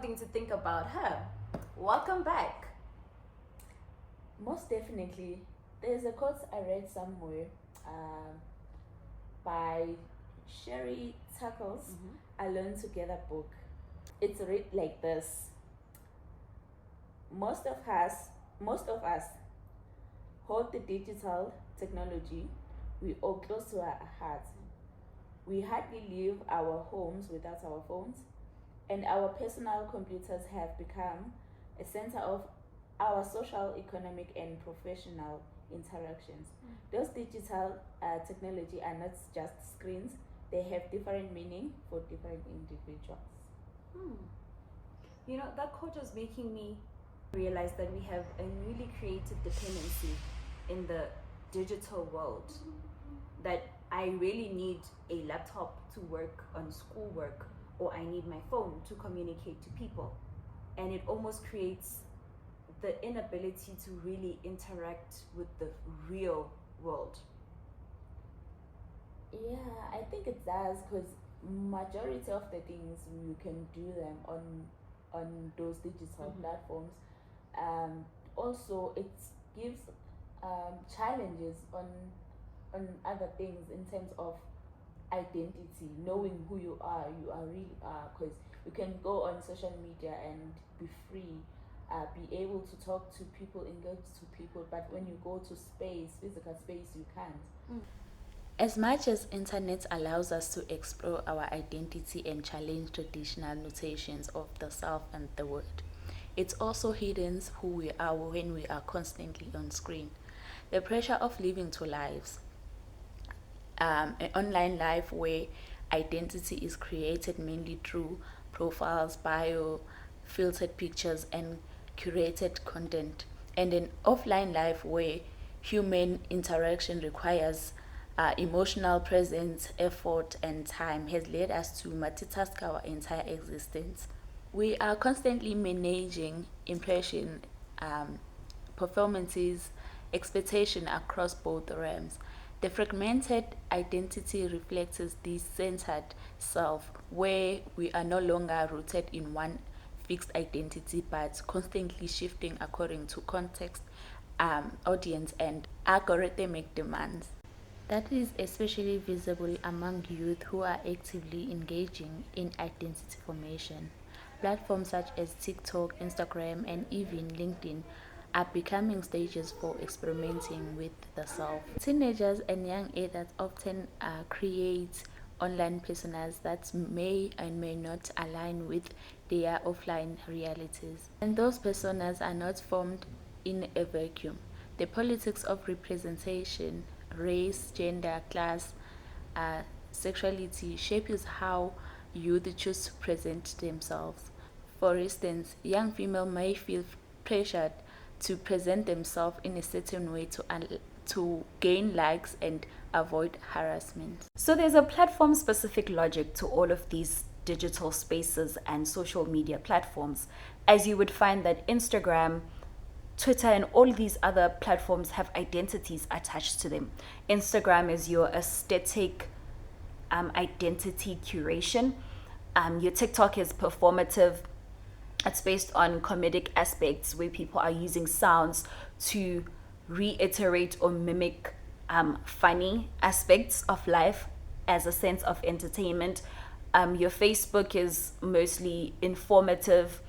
something to think about. Welcome back. Most definitely. There's a quote I read somewhere by Sherry Tuckles, Alone Together book. It's read like this. Most of us hold the digital technology we all close to our hearts. We hardly leave our homes without our phones, and our personal computers have become a center of our social, economic, and professional interactions. Those digital technology are not just screens, they have different meaning for different individuals. You know, that quote is making me realize that we have a newly created dependency in the digital world, that I really need a laptop to work on schoolwork, or I need my phone to communicate to people. And it almost creates the inability to really interact with the real world. Yeah, I think it does, because majority of the things you can do them on those digital platforms. Also, it gives challenges on other things in terms of identity, knowing who you really are, because you can go on social media and be free, be able to talk to people, engage to people, but when you go to physical space, you can't. As much as internet allows us to explore our identity and challenge traditional notations of the self and the word, it also hidden who we are when we are constantly on screen. The pressure of living two lives, an online life where identity is created mainly through profiles, bio, filtered pictures, and curated content, and an offline life where human interaction requires emotional presence, effort, and time, has led us to multitask our entire existence. We are constantly managing impression, performances, expectation across both realms. The fragmented identity reflects this centered self, where we are no longer rooted in one fixed identity but constantly shifting according to context, audience, and algorithmic demands. That is especially visible among youth who are actively engaging in identity formation. Platforms such as TikTok, Instagram, and even LinkedIn are becoming stages for experimenting with the self. Teenagers and young adults often create online personas that may and may not align with their offline realities. And those personas are not formed in a vacuum. The politics of representation, race, gender, class, sexuality shapes how youth choose to present themselves. For instance, young female may feel pressured to present themselves in a certain way to gain likes and avoid harassment. So there's a platform-specific logic to all of these digital spaces and social media platforms, as you would find that Instagram, Twitter, and all these other platforms have identities attached to them. Instagram is your aesthetic identity curation. Your TikTok is performative. It's based on comedic aspects where people are using sounds to reiterate or mimic funny aspects of life as a sense of entertainment. Your Facebook is mostly informative,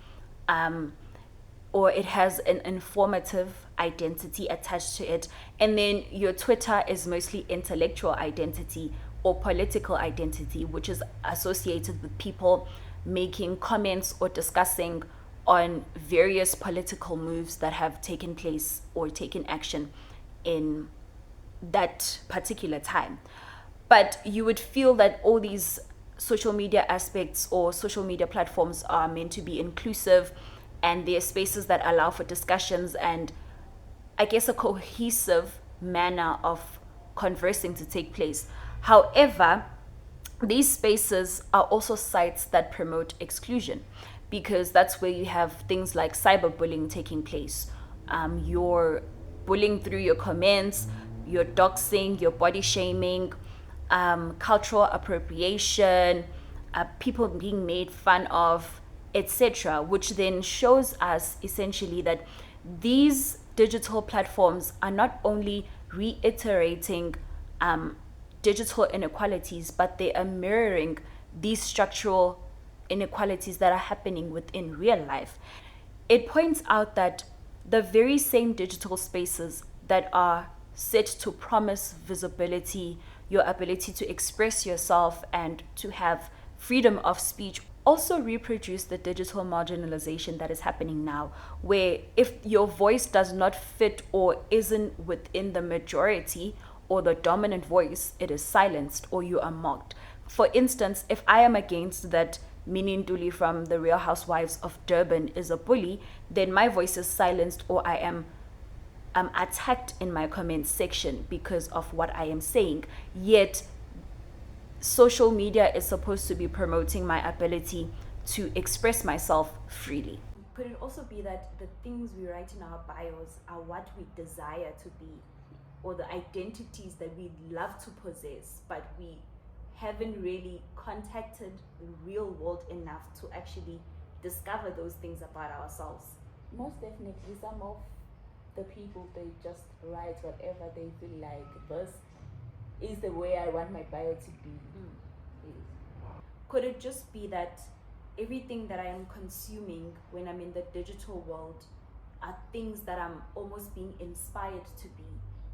or it has an informative identity attached to it. And then your Twitter is mostly intellectual identity or political identity, which is associated with people making comments or discussing on various political moves that have taken place or taken action in that particular time. But you would feel that all these social media aspects or social media platforms are meant to be inclusive, and they're spaces that allow for discussions and, I guess, a cohesive manner of conversing to take place. However, these spaces are also sites that promote exclusion, because that's where you have things like cyberbullying taking place. You're bullying through your comments, you're doxing, you're body shaming, cultural appropriation, people being made fun of, etc., which then shows us essentially that these digital platforms are not only reiterating digital inequalities, but they are mirroring these structural inequalities that are happening within real life. It points out that the very same digital spaces that are set to promise visibility, your ability to express yourself, and to have freedom of speech also reproduce the digital marginalization that is happening now, where if your voice does not fit or isn't within the majority or the dominant voice, it is silenced or you are mocked. For instance, if I am against that Mininduli from the Real Housewives of Durban is a bully, then my voice is silenced or I am attacked in my comment section because of what I am saying. Yet social media is supposed to be promoting my ability to express myself freely. Could it also be that the things we write in our bios are what we desire to be, or the identities that we love to possess, but we haven't really contacted the real world enough to actually discover those things about ourselves? Most definitely, some of the people, they just write whatever they feel like. This is the way I want my bio to be. Could it just be that everything that I am consuming when I'm in the digital world are things that I'm almost being inspired to be,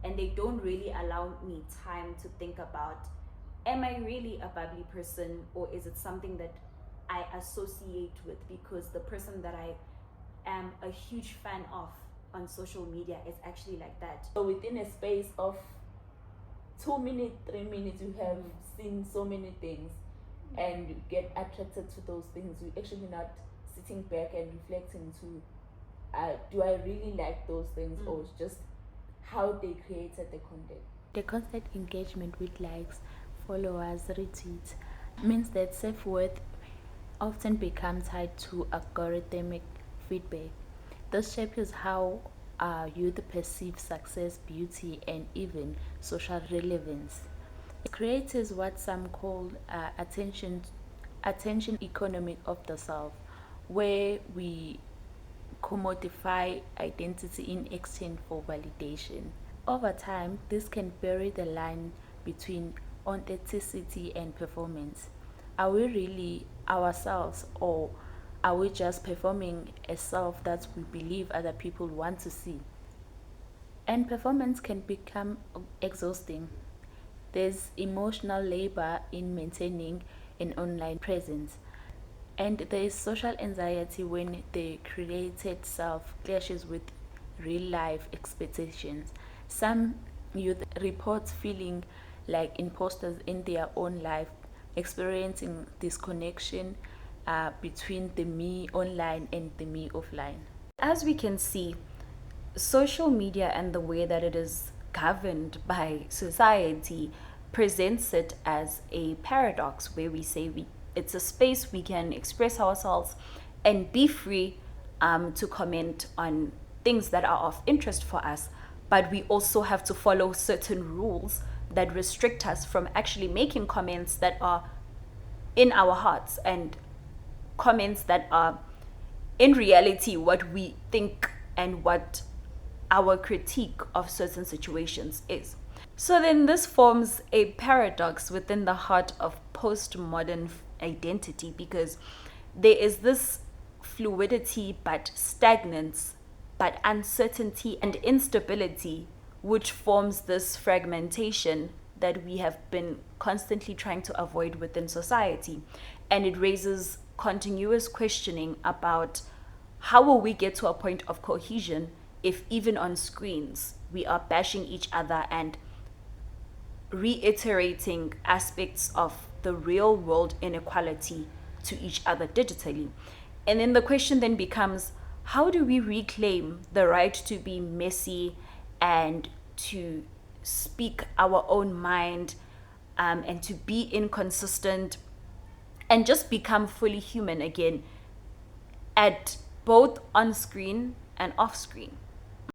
and they don't really allow me time to think about, am I really a bubbly person, or is it something that I associate with because the person that I am a huge fan of on social media is actually like that? So within a space of 2 minutes, 3 minutes, you have seen so many things and you get attracted to those things. You're actually not sitting back and reflecting to, do I really like those things, or just how they created the content. The constant engagement with likes, followers, retweets means that self-worth often becomes tied to algorithmic feedback. This shapes how youth perceive success, beauty, and even social relevance. It creates what some call attention economy of the self, where we commodify identity in exchange for validation. Over time, this can blur the line between authenticity and performance. Are we really ourselves, or are we just performing a self that we believe other people want to see? And performance can become exhausting. There's emotional labor in maintaining an online presence, and there is social anxiety when the created self clashes with real life expectations. Some youth report feeling like imposters in their own life, experiencing disconnection between the me online and the me offline. As we can see, social media and the way that it is governed by society presents it as a paradox, where we say it's a space we can express ourselves and be free to comment on things that are of interest for us, but we also have to follow certain rules that restrict us from actually making comments that are in our hearts, and comments that are in reality what we think and what our critique of certain situations is. So then this forms a paradox within the heart of postmodern identity, because there is this fluidity but stagnance, but uncertainty and instability, which forms this fragmentation that we have been constantly trying to avoid within society. And it raises continuous questioning about how will we get to a point of cohesion if even on screens we are bashing each other and reiterating aspects of the real world inequality to each other digitally. And then the question then becomes, how do we reclaim the right to be messy and to speak our own mind, and to be inconsistent and just become fully human again, at both on screen and off screen?